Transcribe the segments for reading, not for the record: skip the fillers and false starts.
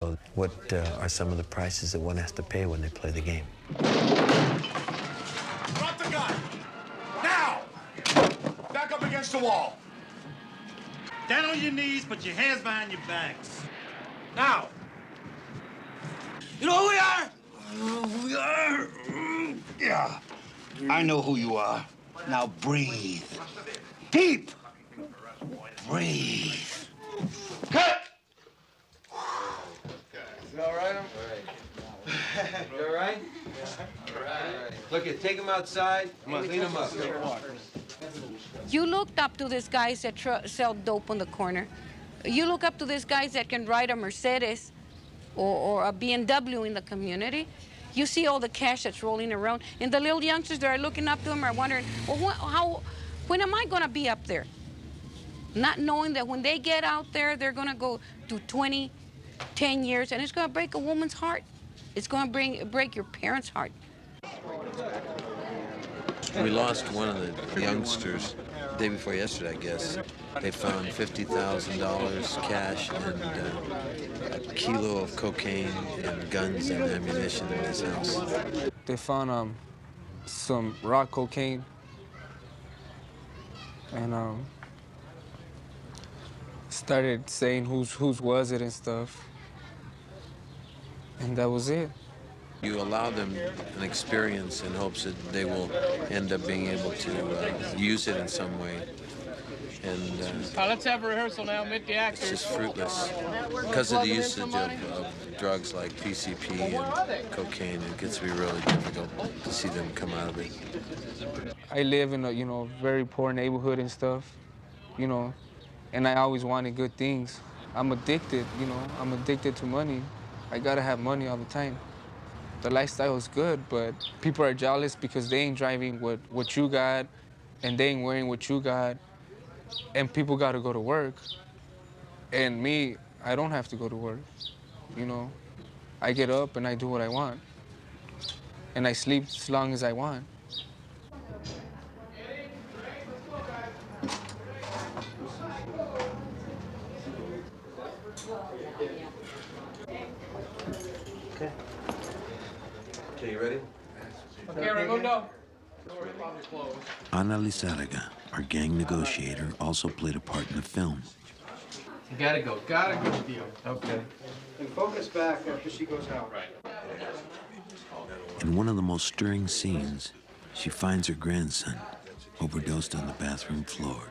What are some of the prices that one has to pay when they play the game? Drop the gun! Now! Back up against the wall. Down on your knees, put your hands behind your backs. Now! You know who we are? I know who we are. Yeah. I know who you are. Now breathe. Deep. Breathe. Cut! You all right? You all right? All right. Look, take him outside. Come on, clean him up. You looked up to these guys that sell dope on the corner. You look up to these guys that can ride a Mercedes or a BMW in the community. You see all the cash that's rolling around. And the little youngsters that are looking up to them are wondering, well, when am I going to be up there? Not knowing that when they get out there, they're going to go to 20, 10 years, and it's going to break a woman's heart. It's going to break your parents' heart. We lost one of the youngsters the day before yesterday, I guess. They found $50,000 cash and a kilo of cocaine and guns and ammunition in his house. They found some raw cocaine and started saying whose was it and stuff. And that was it. You allow them an experience in hopes that they will end up being able to use it in some way. And let's have a rehearsal now. Meet the actors. it's just fruitless. Because of the usage of drugs like PCP and cocaine, it gets to be really difficult to see them come out of it. I live in a very poor neighborhood and stuff, and I always wanted good things. I'm addicted, I'm addicted to money. I gotta have money all the time. The lifestyle is good, but people are jealous because they ain't driving what you got, and they ain't wearing what you got, and people gotta go to work. And me, I don't have to go to work, I get up and I do what I want, and I sleep as long as I want. Okay, you ready? Okay, Raimundo. Ana Lizárraga, our gang negotiator, also played a part in the film. You gotta go deal. Okay. And focus back after she goes out. Right. In one of the most stirring scenes, she finds her grandson overdosed on the bathroom floor.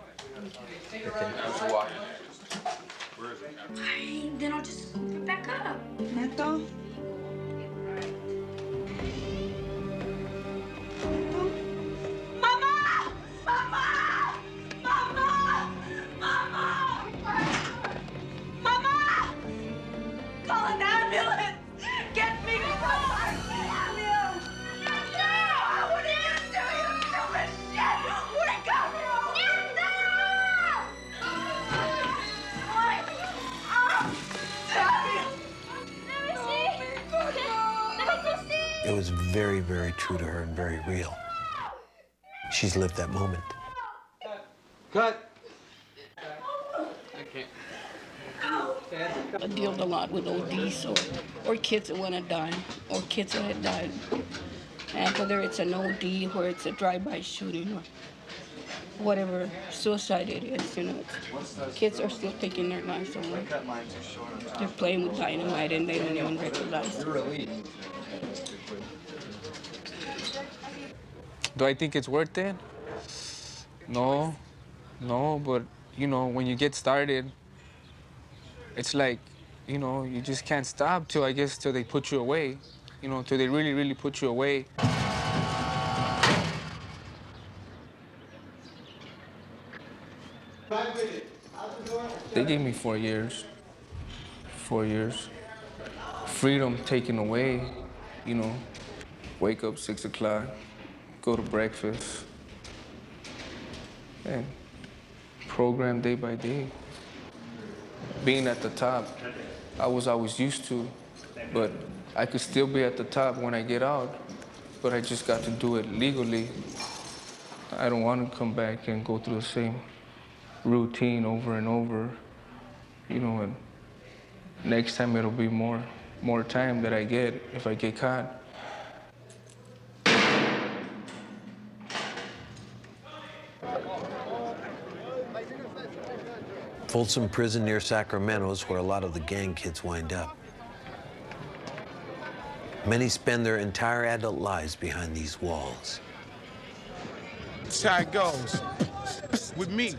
Fine, then I'll just scoop it back up. Neto? Mama! Mama! Mama! Mama! Mama! Call an ambulance! Get me to the hospital! No! What did you do, you stupid shit? Wake up! It was very, very true to her and very real. She's lived that moment. Cut! I deal a lot with ODs or kids that want to die or kids that had died. And whether it's an OD or it's a drive-by shooting or whatever suicide it is, kids are still taking their lives away. They're playing with dynamite and they don't even recognize it. Do I think it's worth it? No, but when you get started, it's like, you just can't stop till they put you away, till they really, really put you away. They gave me 4 years. 4 years. Freedom taken away, wake up 6 o'clock, go to breakfast, and program day by day. Being at the top, I was always used to, but I could still be at the top when I get out, but I just got to do it legally. I don't want to come back and go through the same routine over and over, and Next time it'll be more time that I get if I get caught. Folsom Prison near Sacramento is where a lot of the gang kids wind up. Many spend their entire adult lives behind these walls. That's how it goes with me.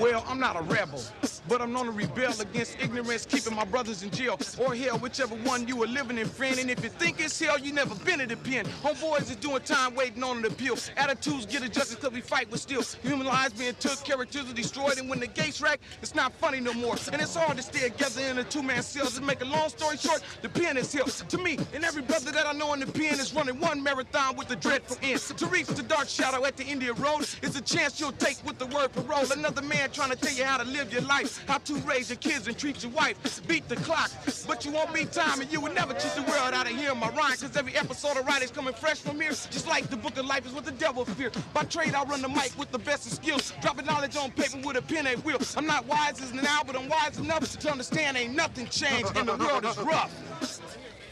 Well, I'm not a rebel, but I'm known to rebel against ignorance, keeping my brothers in jail or hell, whichever one you are living in, friend. And if you think it's hell, you never been in the pen. Homeboys is doing time waiting on an appeal. Attitudes get adjusted because we fight with steel. Human lives being took, characters are destroyed, and when the gates rack, it's not funny no more. And it's hard to stay together in a two-man cell. To make a long story short, the pen is hell. To me, and every brother that I know in the pen is running one marathon with the dreadful end. To reach the dark shadow at the India Road is a chance you'll take with the word parole. Another man trying to tell you how to live your life, how to raise your kids and treat your wife. Beat the clock, but you won't beat time, and you will never cheat the world out of hearing my rhyme, because every episode of writing's coming fresh from here. Just like the book of life is what the devil fear. By trade, I run the mic with the best of skills, dropping knowledge on paper with a pen at will. I'm not wise as now, but I'm wise enough to understand ain't nothing changed and the world is rough.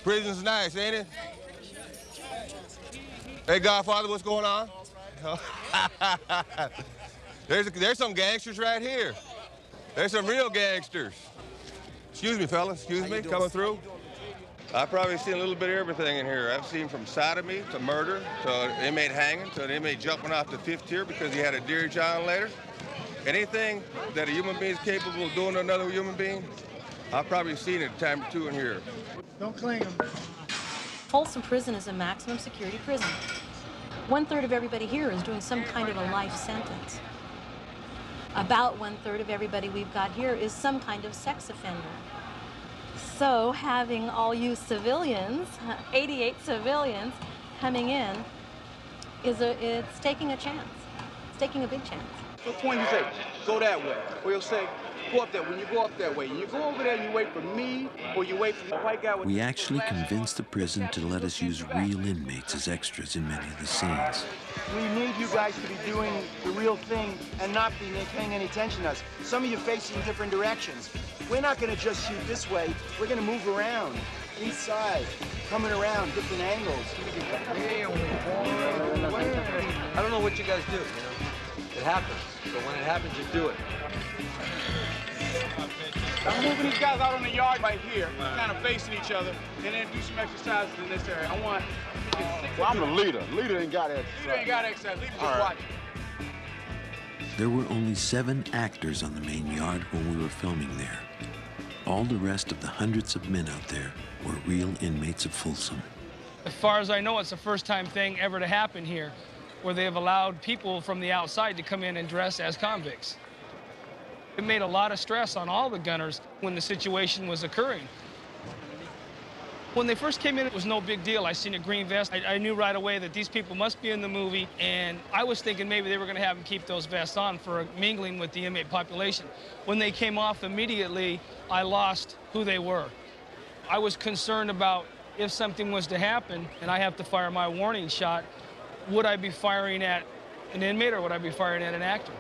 Prison's nice, ain't it? Hey, Godfather, what's going on? There's some gangsters right here. There's some real gangsters. Excuse me, fellas. Excuse me. Coming through. I've probably seen a little bit of everything in here. I've seen from sodomy to murder to an inmate hanging to an inmate jumping off the 5th tier because he had a Dear John later. Anything that a human being is capable of doing to another human being, I've probably seen it a time or two in here. Don't cling them. Folsom Prison is a maximum security prison. 1/3 of everybody here is doing some kind of a life sentence. About 1/3 of everybody we've got here is some kind of sex offender. So having all you civilians, 88 civilians, coming in, it's taking a chance. It's taking a big chance. So point you say, go that way. Or you'll say, go up that way. When you go up that way, you go over there and you wait for me, or you wait for the white guy with... We actually convinced the prison to let us use real inmates as extras in many of the scenes. We need you guys to be doing the real thing and not be paying any attention to us. Some of you facing different directions. We're not going to just shoot this way. We're going to move around, inside, coming around, different angles. I don't know what you guys do, you know? It happens. So when it happens, you do it. I'm moving these guys out on the yard right here, kind of facing each other, and then do some exercises in this area. I want... Well, I'm the leader. Leader ain't got exercise. Leader ain't got exercise. Leader just watching. There were only 7 actors on the main yard when we were filming there. All the rest of the hundreds of men out there were real inmates of Folsom. As far as I know, it's the first time thing ever to happen here, where they have allowed people from the outside to come in and dress as convicts. It made a lot of stress on all the gunners when the situation was occurring. When they first came in, it was no big deal. I seen a green vest. I knew right away that these people must be in the movie, and I was thinking maybe they were going to have them keep those vests on for mingling with the inmate population. When they came off immediately, I lost who they were. I was concerned about if something was to happen and I have to fire my warning shot, would I be firing at an inmate or would I be firing at an actor?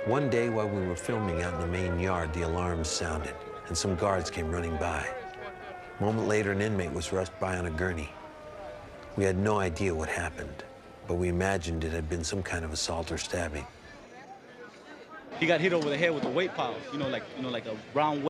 One day while we were filming out in the main yard, the alarms sounded and some guards came running by. A moment later, an inmate was rushed by on a gurney. We had no idea what happened, but we imagined it had been some kind of assault or stabbing. He got hit over the head with a weight pile, like a round weight.